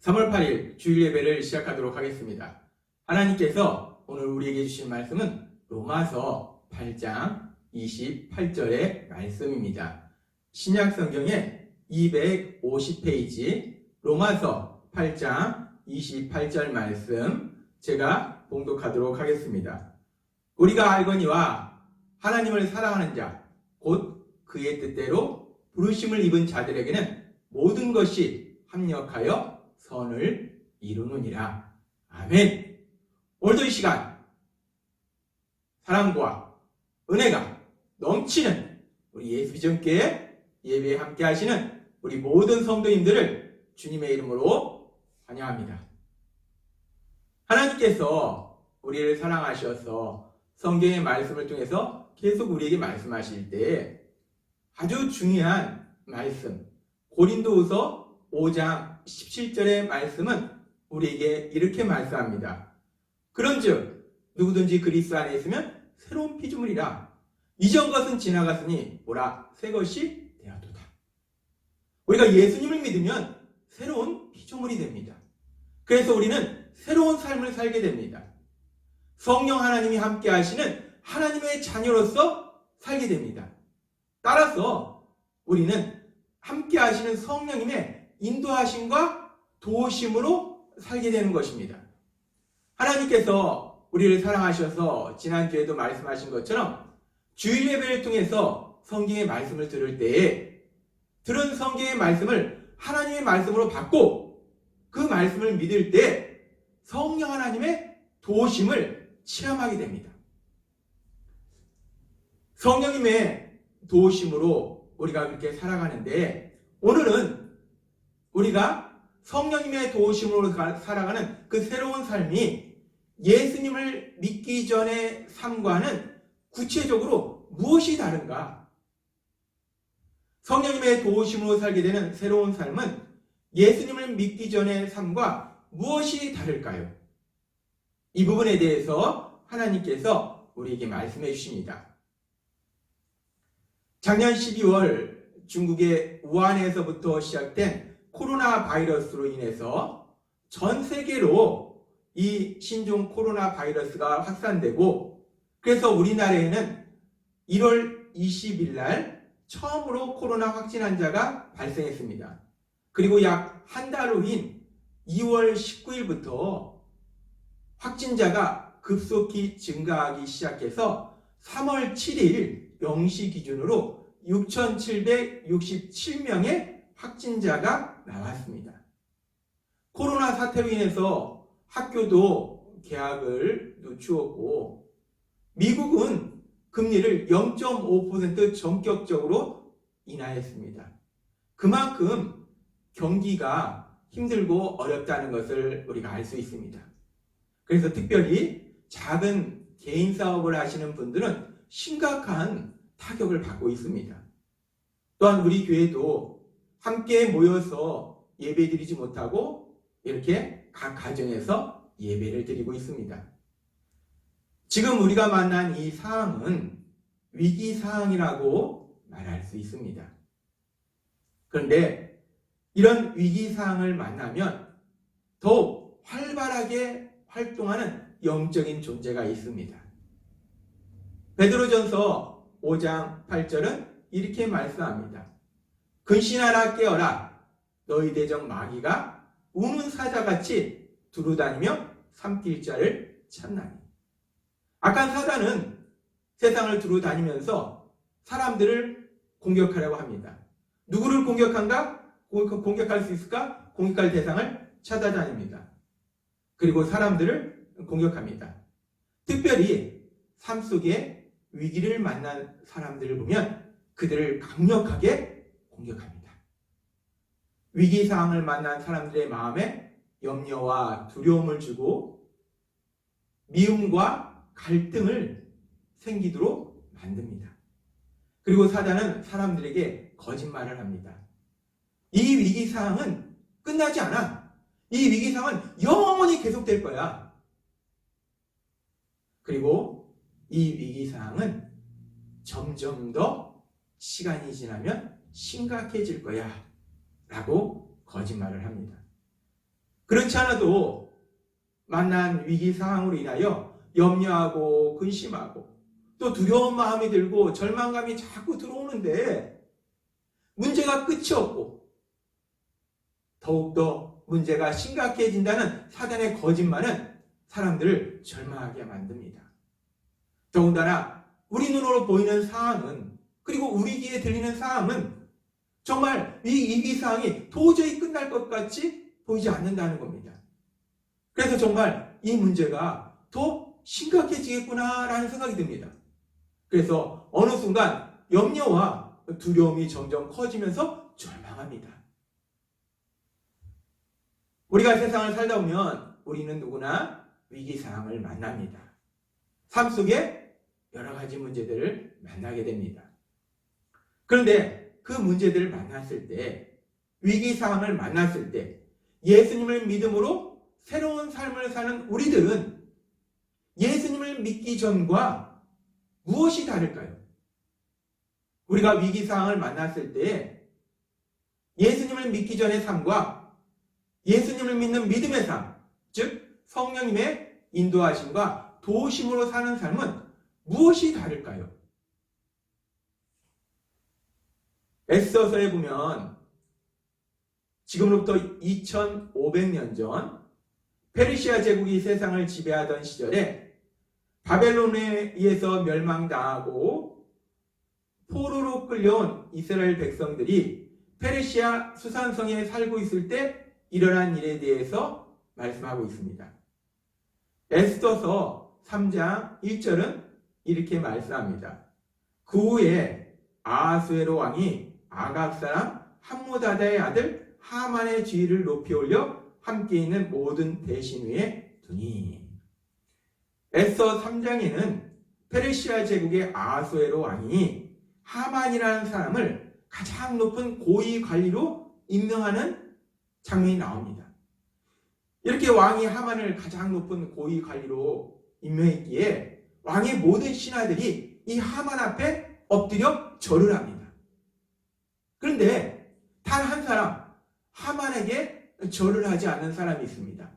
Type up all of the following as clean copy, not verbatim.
3월 8일 주일 예배를 시작하도록 하겠습니다. 하나님께서 오늘 우리에게 주신 말씀은 로마서 8장 28절의 말씀입니다. 신약 성경의 250페이지 로마서 8장 28절 말씀 제가 봉독하도록 하겠습니다. 우리가 알거니와 하나님을 사랑하는 자, 곧 그의 뜻대로 부르심을 입은 자들에게는 모든 것이 합력하여 선을 이루느니라. 아멘. 오늘도 이 시간 사랑과 은혜가 넘치는 우리 예수비전교회 예배에 함께 하시는 우리 모든 성도님들을 주님의 이름으로 환영합니다. 하나님께서 우리를 사랑하셔서 성경의 말씀을 통해서 계속 우리에게 말씀하실 때 아주 중요한 말씀, 고린도후서 5장 17절의 말씀은 우리에게 이렇게 말씀합니다. 그런즉 누구든지 그리스도 안에 있으면 새로운 피조물이라. 이전 것은 지나갔으니 보라 새 것이 되었도다. 우리가 예수님을 믿으면 새로운 피조물이 됩니다. 그래서 우리는 새로운 삶을 살게 됩니다. 성령 하나님이 함께 하시는 하나님의 자녀로서 살게 됩니다. 따라서 우리는 함께 하시는 성령님의 인도하심과 도우심으로 살게 되는 것입니다. 하나님께서 우리를 사랑하셔서 지난주에도 말씀하신 것처럼 주일 예배를 통해서 성경의 말씀을 들을 때에 들은 성경의 말씀을 하나님의 말씀으로 받고 그 말씀을 믿을 때 성령 하나님의 도우심을 체험하게 됩니다. 성령님의 도우심으로 우리가 그렇게 살아가는데 오늘은 우리가 성령님의 도우심으로 살아가는 그 새로운 삶이 예수님을 믿기 전의 삶과는 구체적으로 무엇이 다른가? 성령님의 도우심으로 살게 되는 새로운 삶은 예수님을 믿기 전의 삶과 무엇이 다를까요? 이 부분에 대해서 하나님께서 우리에게 말씀해 주십니다. 작년 12월 중국의 우한에서부터 시작된 코로나 바이러스로 인해서 전 세계로 이 신종 코로나 바이러스가 확산되고 그래서 우리나라에는 1월 20일 날 처음으로 코로나 확진 환자가 발생했습니다. 그리고 약 한 달 후인 2월 19일부터 확진자가 급속히 증가하기 시작해서 3월 7일 0시 기준으로 6,767명의 확진자가 나왔습니다. 코로나 사태로 인해서 학교도 개학을 늦추었고 미국은 금리를 0.5% 전격적으로 인하했습니다. 그만큼 경기가 힘들고 어렵다는 것을 우리가 알 수 있습니다. 그래서 특별히 작은 개인 사업을 하시는 분들은 심각한 타격을 받고 있습니다. 또한 우리 교회도 함께 모여서 예배드리지 못하고 이렇게 각 가정에서 예배를 드리고 있습니다. 지금 우리가 만난 이 상황은 위기 상황이라고 말할 수 있습니다. 그런데 이런 위기 상황을 만나면 더욱 활발하게 활동하는 영적인 존재가 있습니다. 베드로전서 5장 8절은 이렇게 말씀합니다. 근신하라 깨어라 너희 대적 마귀가 우는 사자같이 두루다니며 삼킬 자를 찾나니. 악한 사단은 세상을 두루다니면서 사람들을 공격하려고 합니다. 누구를 공격할 수 있을까? 공격할 대상을 찾아다닙니다. 그리고 사람들을 공격합니다. 특별히 삶 속에 위기를 만난 사람들을 보면 그들을 강력하게 공격합니다. 위기 상황을 만난 사람들의 마음에 염려와 두려움을 주고 미움과 갈등을 생기도록 만듭니다. 그리고 사단은 사람들에게 거짓말을 합니다. 이 위기 상황은 끝나지 않아. 이 위기 상황은 영원히 계속될 거야. 그리고 이 위기 상황은 점점 더 시간이 지나면 심각해질 거야 라고 거짓말을 합니다. 그렇지 않아도 만난 위기 상황으로 인하여 염려하고 근심하고 또 두려운 마음이 들고 절망감이 자꾸 들어오는데 문제가 끝이 없고 더욱더 문제가 심각해진다는 사단의 거짓말은 사람들을 절망하게 만듭니다. 더군다나 우리 눈으로 보이는 상황은, 그리고 우리 귀에 들리는 상황은 정말 이 위기 상황이 도저히 끝날 것 같이 보이지 않는다는 겁니다. 그래서 정말 이 문제가 더 심각해지겠구나라는 생각이 듭니다. 그래서 어느 순간 염려와 두려움이 점점 커지면서 절망합니다. 우리가 세상을 살다 보면 우리는 누구나 위기 상황을 만납니다. 삶 속에 여러 가지 문제들을 만나게 됩니다. 그런데 그 문제들을 만났을 때, 위기 상황을 만났을 때 예수님을 믿음으로 새로운 삶을 사는 우리들은 예수님을 믿기 전과 무엇이 다를까요? 우리가 위기 상황을 만났을 때 예수님을 믿기 전의 삶과 예수님을 믿는 믿음의 삶, 즉 성령님의 인도하심과 도우심으로 사는 삶은 무엇이 다를까요? 에스더서에 보면 지금으로부터 2500년 전 페르시아 제국이 세상을 지배하던 시절에 바벨론에 의해서 멸망당하고 포로로 끌려온 이스라엘 백성들이 페르시아 수산성에 살고 있을 때 일어난 일에 대해서 말씀하고 있습니다. 에스더서 3장 1절은 이렇게 말씀합니다. 그 후에 아하수에로 왕이 아각 사람 함무다다의 아들 하만의 지위를 높이 올려 함께 있는 모든 대신 위에 두니. 에스더 3장에는 페르시아 제국의 아하수에로 왕이 하만이라는 사람을 가장 높은 고위 관리로 임명하는 장면이 나옵니다. 이렇게 왕이 하만을 가장 높은 고위 관리로 임명했기에 왕의 모든 신하들이 이 하만 앞에 엎드려 절을 합니다. 그런데 단 한 사람, 하만에게 절을 하지 않는 사람이 있습니다.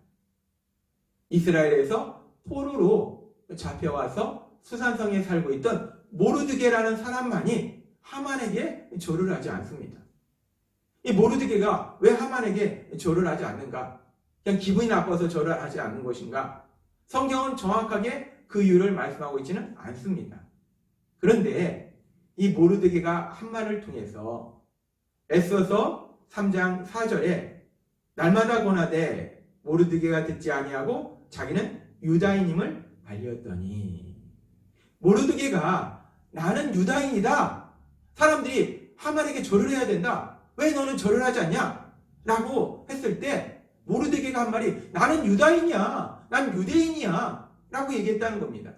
이스라엘에서 포로로 잡혀와서 수산성에 살고 있던 모르드게라는 사람만이 하만에게 절을 하지 않습니다. 이 모르드게가 왜 하만에게 절을 하지 않는가? 그냥 기분이 나빠서 절을 하지 않는 것인가? 성경은 정확하게 그 이유를 말씀하고 있지는 않습니다. 그런데 이 모르드게가 한 말을 통해서 에스더서 3장 4절에 날마다 고나되 모르드게가 듣지 아니하고 자기는 유다인임을 알렸더니, 모르드게가 나는 유다인이다, 사람들이 하만에게 절을 해야 된다, 왜 너는 절을 하지 않냐? 라고 했을 때 모르드게가 한 말이 나는 유다인이야, 난 유대인이야 라고 얘기했다는 겁니다.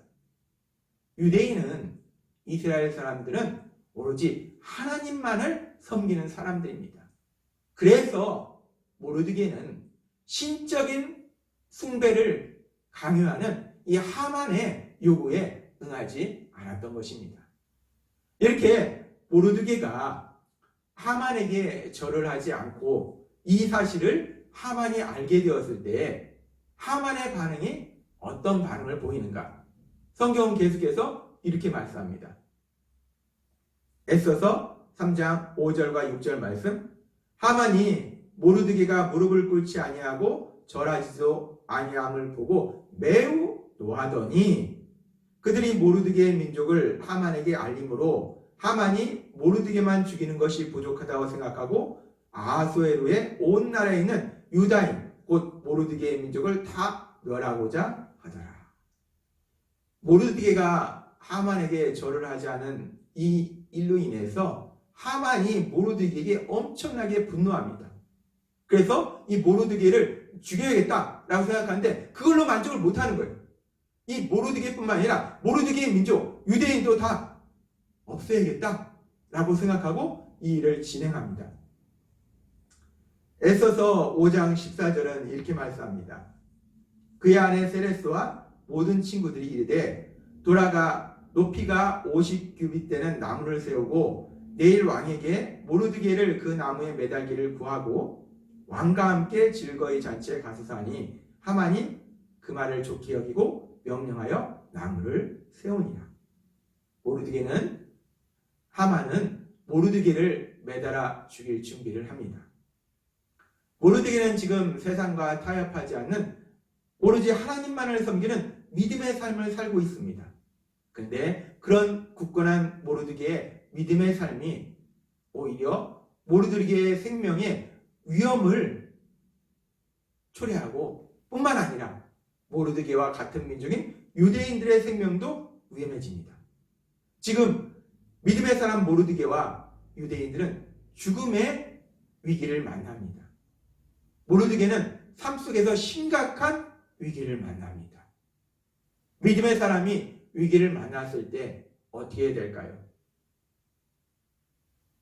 유대인은, 이스라엘 사람들은 오로지 하나님만을 섬기는 사람들입니다. 그래서 모르드게는 신적인 숭배를 강요하는 이 하만의 요구에 응하지 않았던 것입니다. 이렇게 모르드게가 하만에게 절을 하지 않고 이 사실을 하만이 알게 되었을 때 하만의 반응이 어떤 반응을 보이는가? 성경은 계속해서 이렇게 말씀합니다. 에스더서 3장 5절과 6절 말씀. 하만이 모르드게가 무릎을 꿇지 아니하고 절하지도 아니함을 보고 매우 노하더니 그들이 모르드게의 민족을 하만에게 알림으로 하만이 모르드게만 죽이는 것이 부족하다고 생각하고 아하수에로의 온 나라에 있는 유다인 곧 모르드게의 민족을 다 멸하고자 하더라. 모르드게가 하만에게 절을 하지 않은 이 일로 인해서 하만이 모르드게에게 엄청나게 분노합니다. 그래서 이 모르드게를 죽여야겠다라고 생각하는데 그걸로 만족을 못하는 거예요. 이 모르드게뿐만 아니라 모르드게의 민족, 유대인도 다 없애야겠다라고 생각하고 이 일을 진행합니다. 에스더서 5장 14절은 이렇게 말씀합니다. 그의 아내 세레스와 모든 친구들이 이르되 돌아가 높이가 50규빗 되는 나무를 세우고 내일 왕에게 모르드게를 그 나무에 매달기를 구하고 왕과 함께 즐거이 잔치에 가소서 하니 하만이 그 말을 좋게 여기고 명령하여 나무를 세우니라. 하만은 모르드게를 매달아 죽일 준비를 합니다. 모르드게는 지금 세상과 타협하지 않는 오로지 하나님만을 섬기는 믿음의 삶을 살고 있습니다. 근데 그런 굳건한 모르드게의 믿음의 삶이 오히려 모르드게의 생명에 위험을 초래하고 뿐만 아니라 모르드게와 같은 민족인 유대인들의 생명도 위험해집니다. 지금 믿음의 사람 모르드게와 유대인들은 죽음의 위기를 만납니다. 모르드게는 삶 속에서 심각한 위기를 만납니다. 믿음의 사람이 위기를 만났을 때 어떻게 될까요?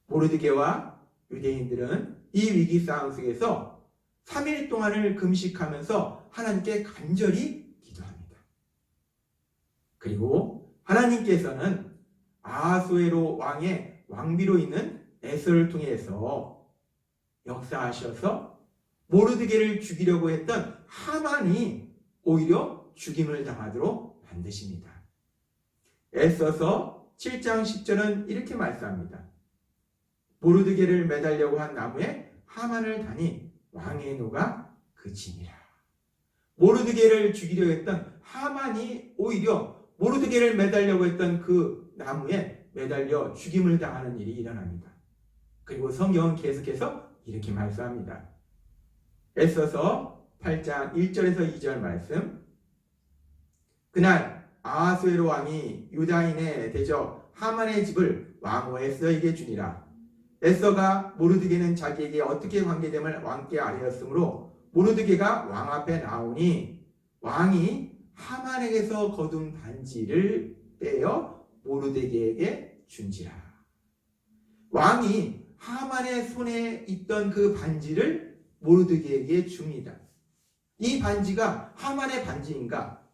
모르드게와 유대인들은 이 위기 상황 속에서 3일 동안을 금식하면서 하나님께 간절히 기도합니다. 그리고 하나님께서는 아하수에로 왕의 왕비로 있는 에스더를 통해서 역사하셔서 모르드게를 죽이려고 했던 하만이 오히려 죽임을 당하도록 만드십니다. 에스더서 7장 10절은 이렇게 말씀합니다. 모르드게를 매달려고 한 나무에 하만을 다니 왕의 노가 그치니라. 모르드게를 죽이려 했던 하만이 오히려 모르드게를 매달려고 했던 그 나무에 매달려 죽임을 당하는 일이 일어납니다. 그리고 성경은 계속해서 이렇게 말씀합니다. 에스더서 8장 1절에서 2절 말씀. 그날 아하수에로 왕이 유다인의 대적 하만의 집을 왕후 에스더에게 주니라. 에스더가 모르드게는 자기에게 어떻게 관계됨을 왕께 아뢰었으므로 모르드게가 왕 앞에 나오니 왕이 하만에게서 거둔 반지를 떼어 모르드게에게 준지라. 왕이 하만의 손에 있던 그 반지를 모르드게에게 줍니다. 이 반지가 하만의 반지인가?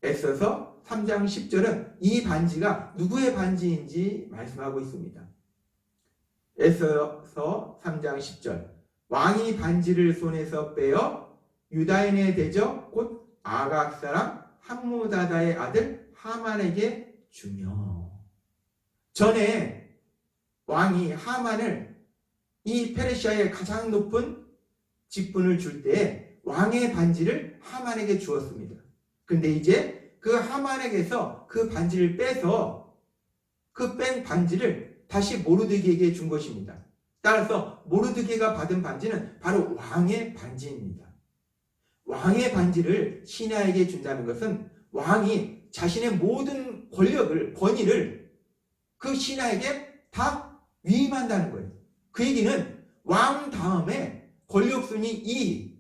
에스더서 3장 10절은 이 반지가 누구의 반지인지 말씀하고 있습니다. 에스더서 3장 10절. 왕이 반지를 손에서 빼어 유다인의 대적 곧 아각 사람 함무다다의 아들 하만에게 주며. 전에 왕이 하만을 이 페르시아의 가장 높은 직분을 줄 때 왕의 반지를 하만에게 주었습니다. 근데 이제 그 하만에게서 그 반지를 빼서 그 뺀 반지를 다시 모르드게에게 준 것입니다. 따라서 모르드게가 받은 반지는 바로 왕의 반지입니다. 왕의 반지를 신하에게 준다는 것은 왕이 자신의 모든 권위를 그 신하에게 다 위임한다는 거예요. 그 얘기는 왕 다음에 권력순위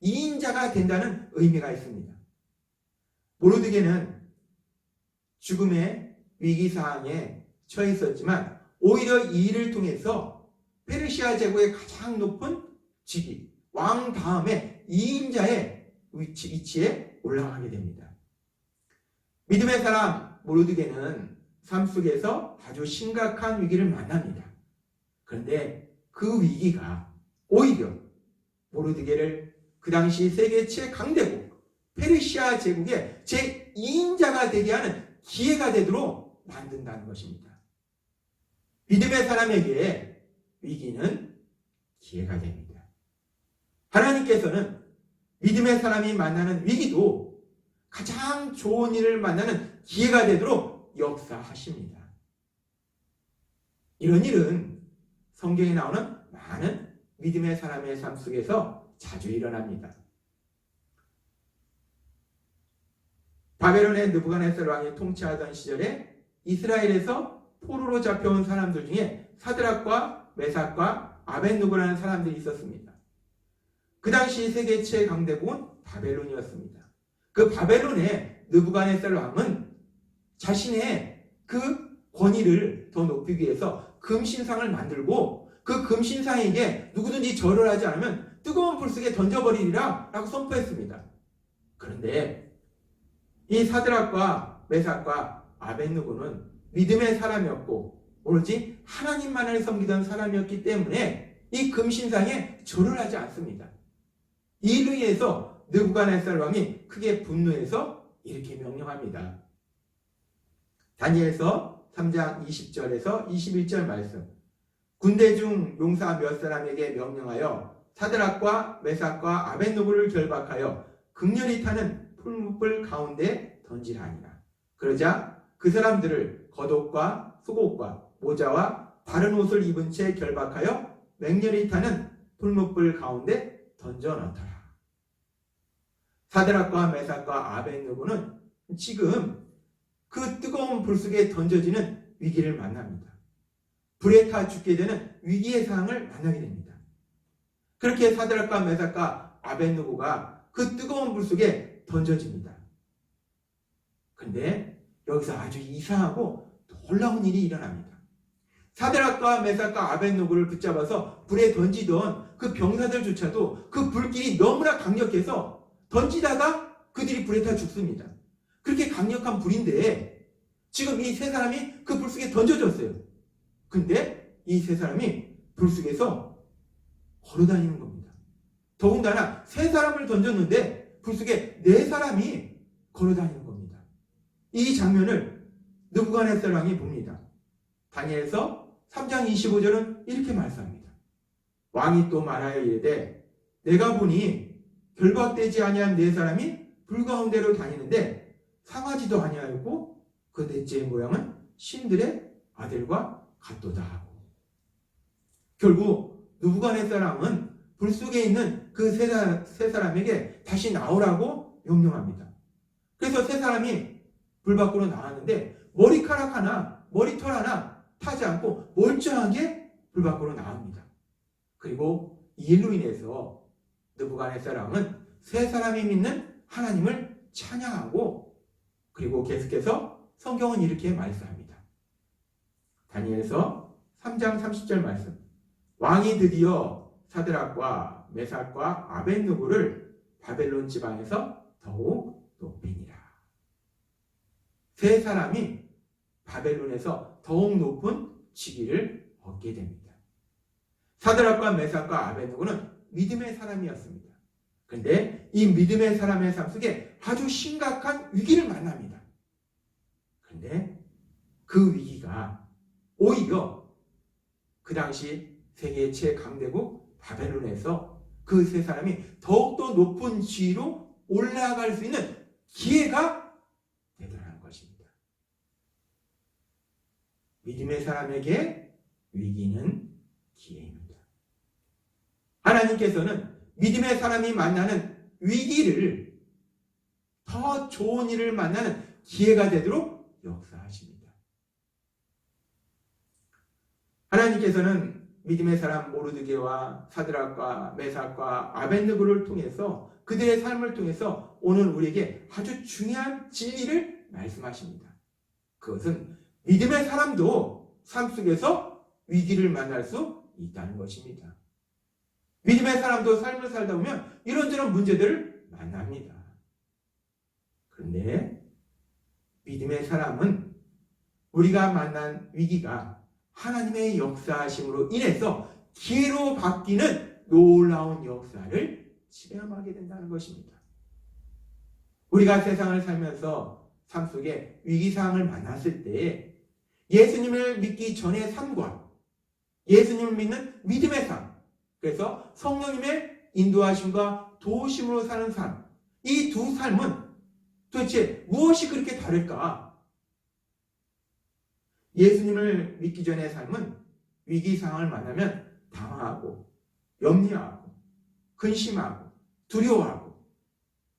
2인자가 된다는 의미가 있습니다. 모르드게는 죽음의 위기상황에 처해 있었지만 오히려 이 일을 통해서 페르시아 제국의 가장 높은 직위, 왕 다음에 2인자의 위치에 올라가게 됩니다. 믿음의 사람 모르드게는 삶 속에서 아주 심각한 위기를 만납니다. 그런데 그 위기가 오히려 모르드게를 그 당시 세계 최강대국 페르시아 제국의 제2인자가 되게 하는 기회가 되도록 만든다는 것입니다. 믿음의 사람에게 위기는 기회가 됩니다. 하나님께서는 믿음의 사람이 만나는 위기도 가장 좋은 일을 만나는 기회가 되도록 역사하십니다. 이런 일은 성경에 나오는 많은 믿음의 사람의 삶 속에서 자주 일어납니다. 바벨론의 느부갓네살 왕이 통치하던 시절에 이스라엘에서 포로로 잡혀온 사람들 중에 사드락과 메삭과 아벳느고라는 사람들이 있었습니다. 그 당시 세계 최강대국은 바벨론이었습니다. 그 바벨론의 느부갓네살 왕은 자신의 그 권위를 더 높이기 위해서 금신상을 만들고 그 금신상에게 누구든지 절을 하지 않으면 뜨거운 불 속에 던져버리리라 라고 선포했습니다. 그런데 이 사드락과 메삭과 아벳느고는 믿음의 사람이었고 오로지 하나님만을 섬기던 사람이었기 때문에 이 금신상에 절을 하지 않습니다. 이로 인해서 느부갓네살 왕이 크게 분노해서 이렇게 명령합니다. 다니엘서 3장 20절에서 21절 말씀. 군대 중 용사 몇 사람에게 명령하여 사드락과 메삭과 아벳느고를 결박하여 극렬히 타는 풀무불 가운데 던지라니라. 그러자 그 사람들을 겉옷과 속옷과 모자와 바른 옷을 입은 채 결박하여 맹렬히 타는 풀무불 가운데 던져 넣더라. 사드락과 메삭과 아벳느고는 지금 그 뜨거운 불 속에 던져지는 위기를 만납니다. 불에 타 죽게 되는 위기의 상황을 만나게 됩니다. 그렇게 사드락과 메삭과 아벳느고가 그 뜨거운 불 속에 던져집니다. 근데 여기서 아주 이상하고 놀라운 일이 일어납니다. 사드락과 메삭과 아벳느고를 붙잡아서 불에 던지던 그 병사들조차도 그 불길이 너무나 강력해서 던지다가 그들이 불에 타 죽습니다. 그렇게 강력한 불인데 지금 이 세 사람이 그 불 속에 던져졌어요. 근데 이 세 사람이 불 속에서 걸어다니는 겁니다. 더군다나 세 사람을 던졌는데 불 속에 네 사람이 걸어다니는 겁니다. 이 장면을 느부갓네살 왕이 봅니다. 다니엘서 3장 25절은 이렇게 말씀합니다. 왕이 또 말하여 이르되 내가 보니 결박되지 아니한 네 사람이 불 가운데로 다니는데 상하지도 아니하였고 그 넷째의 모양은 신들의 아들과 같도다 하고. 결국 느부갓네살 왕은 불 속에 있는 그 세 사람에게 다시 나오라고 명령합니다. 그래서 세 사람이 불 밖으로 나왔는데 머리카락 하나, 머리털 하나 타지 않고 멀쩡하게 불 밖으로 나옵니다. 그리고 이 일로 인해서 느부갓네살 왕은 세 사람이 믿는 하나님을 찬양하고 그리고 계속해서 성경은 이렇게 말씀합니다. 다니엘서 3장 30절 말씀. 왕이 드디어 사드락과 메삭과 아벳느고를 바벨론 지방에서 더욱 높이니라. 세 사람이 바벨론에서 더욱 높은 직위를 얻게 됩니다. 사드락과 메삭과 아벳느고는 믿음의 사람이었습니다. 그런데 이 믿음의 사람의 삶 속에 아주 심각한 위기를 만납니다. 그런데 그 위기가 오히려 그 당시 세계 최강대국 바벨론에서 그 세 사람이 더욱더 높은 지위로 올라갈 수 있는 기회가 되더라는 것입니다. 믿음의 사람에게 위기는 기회입니다. 하나님께서는 믿음의 사람이 만나는 위기를 더 좋은 일을 만나는 기회가 되도록 역사하십니다. 하나님께서는 믿음의 사람 모르드게와 사드락과 메삭과 아벳느고를 통해서 그들의 삶을 통해서 오늘 우리에게 아주 중요한 진리를 말씀하십니다. 그것은 믿음의 사람도 삶 속에서 위기를 만날 수 있다는 것입니다. 믿음의 사람도 삶을 살다 보면 이런저런 문제들을 만납니다. 그런데 믿음의 사람은 우리가 만난 위기가 하나님의 역사하심으로 인해서 기회로 바뀌는 놀라운 역사를 체험하게 된다는 것입니다. 우리가 세상을 살면서 삶 속에 위기상황을 만났을 때 예수님을 믿기 전의 삶과 예수님을 믿는 믿음의 삶, 그래서 성령님의 인도하심과 도우심으로 사는 삶, 이 두 삶은 도대체 무엇이 그렇게 다를까? 예수님을 믿기 전의 삶은 위기 상황을 만나면 당황하고 염려하고 근심하고 두려워하고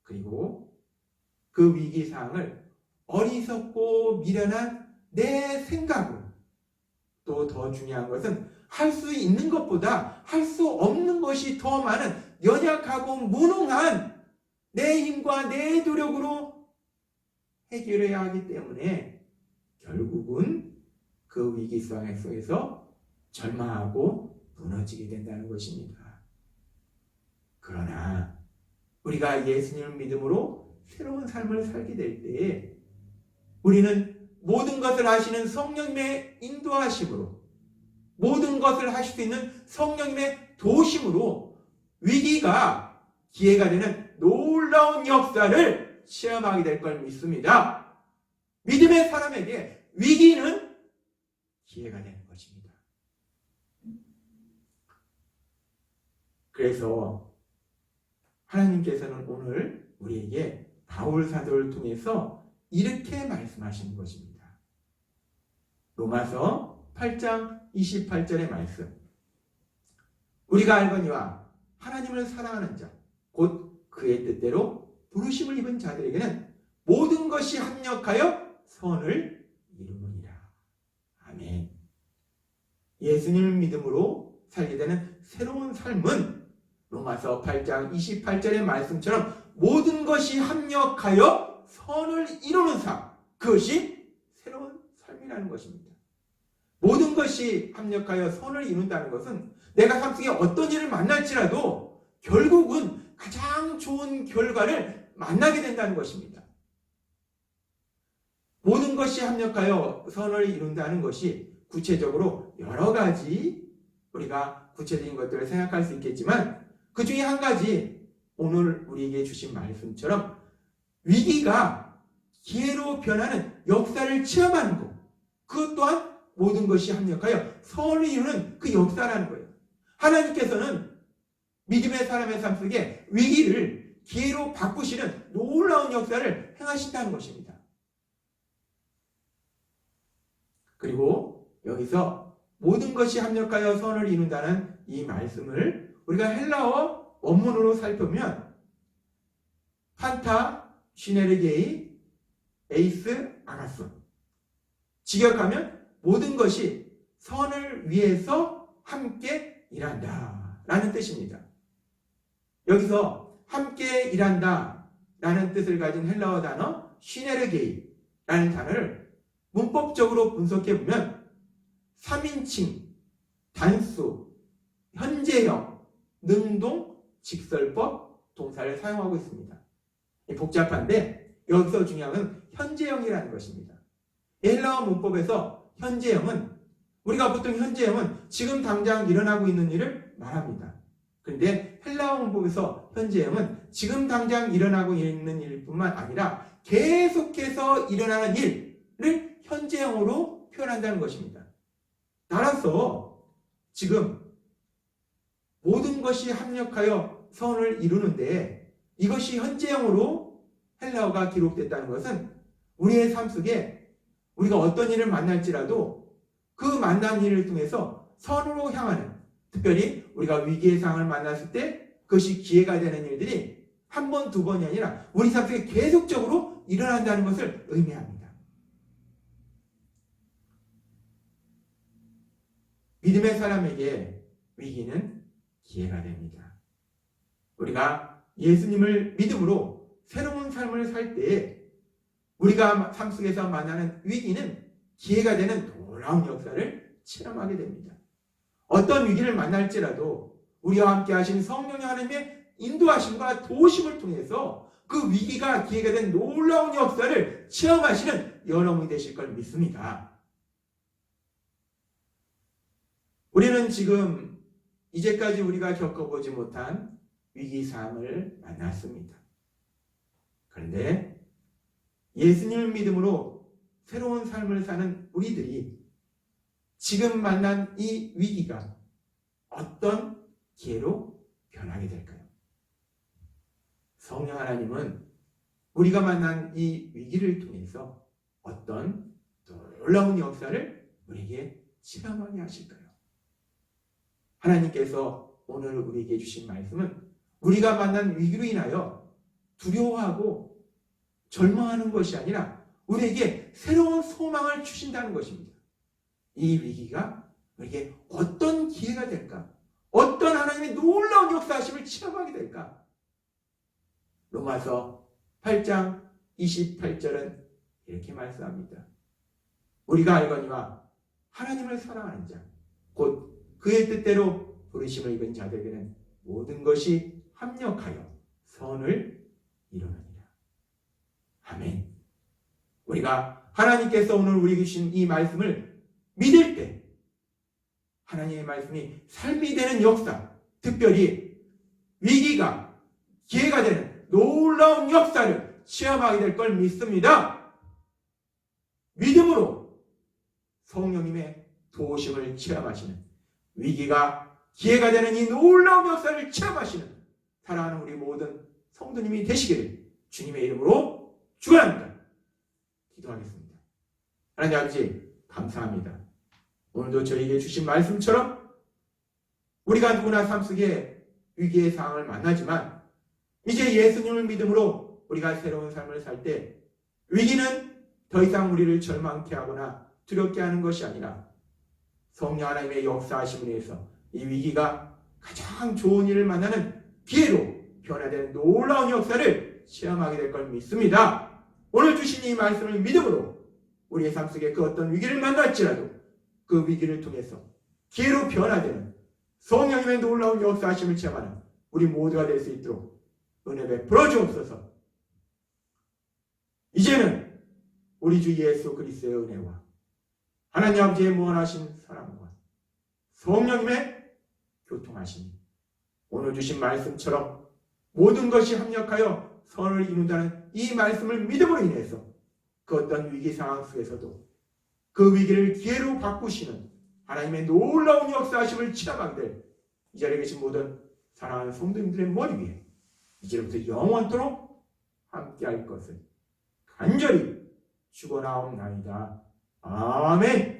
그리고 그 위기 상황을 어리석고 미련한 내 생각으로 또 더 중요한 것은 할 수 있는 것보다 할 수 없는 것이 더 많은 연약하고 무능한 내 힘과 내 노력으로 해결해야 하기 때문에 결국은 그 위기 상황 속에서 절망하고 무너지게 된다는 것입니다. 그러나 우리가 예수님을 믿음으로 새로운 삶을 살게 될 때에 우리는 모든 것을 하시는 성령님의 인도하심으로 모든 것을 하실 수 있는 성령님의 도심으로 위기가 기회가 되는 놀라운 역사를 체험하게 될 걸 믿습니다. 믿음의 사람에게 위기는 기회가 되는 것입니다. 그래서 하나님께서는 오늘 우리에게 바울 사도를 통해서 이렇게 말씀하시는 것입니다. 로마서 8장 28절의 말씀. 우리가 알거니와 하나님을 사랑하는 자, 곧 그의 뜻대로 부르심을 입은 자들에게는 모든 것이 합력하여 선을 이루느니라. 아멘. 예수님을 믿음으로 살게 되는 새로운 삶은 로마서 8장 28절의 말씀처럼 모든 것이 합력하여 선을 이루는 삶, 그것이 새로운 삶이라는 것입니다. 모든 것이 합력하여 선을 이룬다는 것은 내가 삶 속에 어떤 일을 만날지라도 결국은 가장 좋은 결과를 만나게 된다는 것입니다. 모든 것이 합력하여 선을 이룬다는 것이 구체적으로 여러 가지 우리가 구체적인 것들을 생각할 수 있겠지만 그 중에 한 가지 오늘 우리에게 주신 말씀처럼 위기가 기회로 변하는 역사를 체험하는 것, 그것 또한 모든 것이 합력하여 선을 이루는 그 역사라는 거예요. 하나님께서는 믿음의 사람의 삶 속에 위기를 기회로 바꾸시는 놀라운 역사를 행하신다는 것입니다. 그리고 여기서 모든 것이 합력하여 선을 이룬다는 이 말씀을 우리가 헬라어 원문으로 살펴보면 판타, 시네르게이, 에이스, 아가스, 직역하면 모든 것이 선을 위해서 함께 일한다 라는 뜻입니다. 여기서 함께 일한다 라는 뜻을 가진 헬라어 단어 시네르게이 라는 단어를 문법적으로 분석해보면 3인칭, 단수, 현재형, 능동, 직설법, 동사를 사용하고 있습니다. 복잡한데 여기서 중요한 건 현재형이라는 것입니다. 헬라어 문법에서 현재형은 우리가 보통 현재형은 지금 당장 일어나고 있는 일을 말합니다. 그런데 헬라어 문법에서 현재형은 지금 당장 일어나고 있는 일뿐만 아니라 계속해서 일어나는 일을 현재형으로 표현한다는 것입니다. 따라서 지금 모든 것이 합력하여 선을 이루는데 이것이 현재형으로 헬라어가 기록됐다는 것은 우리의 삶 속에 우리가 어떤 일을 만날지라도 그 만난 일을 통해서 선으로 향하는, 특별히 우리가 위기의 상황을 만났을 때 그것이 기회가 되는 일들이 한 번, 두 번이 아니라 우리 삶 속에 계속적으로 일어난다는 것을 의미합니다. 믿음의 사람에게 위기는 기회가 됩니다. 우리가 예수님을 믿음으로 새로운 삶을 살 때에 우리가 삶 속에서 만나는 위기는 기회가 되는 놀라운 역사를 체험하게 됩니다. 어떤 위기를 만날지라도 우리와 함께 하신 성령의 하나님의 인도하심과 도우심을 통해서 그 위기가 기회가 된 놀라운 역사를 체험하시는 여러분이 되실 걸 믿습니다. 우리는 지금 이제까지 우리가 겪어보지 못한 위기 상황을 만났습니다. 그런데 예수님을 믿음으로 새로운 삶을 사는 우리들이 지금 만난 이 위기가 어떤 기회로 변하게 될까요? 성령 하나님은 우리가 만난 이 위기를 통해서 어떤 놀라운 역사를 우리에게 체험하게 하실까요? 하나님께서 오늘 우리에게 주신 말씀은 우리가 만난 위기로 인하여 두려워하고 절망하는 것이 아니라 우리에게 새로운 소망을 주신다는 것입니다. 이 위기가 우리에게 어떤 기회가 될까? 어떤 하나님의 놀라운 역사하심을 체험하게 될까? 로마서 8장 28절은 이렇게 말씀합니다. 우리가 알거니와 하나님을 사랑하는 자, 곧 그의 뜻대로 부르심을 입은 자들에게는 모든 것이 합력하여 선을 이루느니라. 아멘. 우리가 하나님께서 오늘 우리에게 주신 이 말씀을 믿을 때 하나님의 말씀이 삶이 되는 역사, 특별히 위기가 기회가 되는 놀라운 역사를 체험하게 될 걸 믿습니다. 믿음으로 성령님의 도우심을 체험하시는, 위기가 기회가 되는 이 놀라운 역사를 체험하시는 사랑하는 우리 모든 성도님이 되시기를 주님의 이름으로 축원합니다. 기도하겠습니다. 하나님 아버지 감사합니다. 오늘도 저희에게 주신 말씀처럼 우리가 누구나 삶 속에 위기의 상황을 만나지만 이제 예수님을 믿음으로 우리가 새로운 삶을 살 때 위기는 더 이상 우리를 절망케 하거나 두렵게 하는 것이 아니라 성령 하나님의 역사하심을 위해서 이 위기가 가장 좋은 일을 만나는 기회로 변화되는 놀라운 역사를 체험하게 될 걸 믿습니다. 오늘 주신 이 말씀을 믿음으로 우리의 삶 속에 그 어떤 위기를 만날지라도 그 위기를 통해서 기회로 변화되는 성령님의 놀라운 역사하심을 체험하는 우리 모두가 될 수 있도록 은혜 베풀어 주옵소서. 이제는 우리 주 예수 그리스도의 은혜와 하나님 아버지의 무한하신 사랑과 성령님의 교통하심이 오늘 주신 말씀처럼 모든 것이 합력하여 선을 이룬다는 이 말씀을 믿음으로 인해서 그 어떤 위기 상황 속에서도 그 위기를 기회로 바꾸시는 하나님의 놀라운 역사하심을 체험하게 될 이 자리에 계신 모든 사랑하는 성도님들의 머리 위에 이제부터 영원토록 함께할 것을 간절히 축원하옵나이다. 아멘.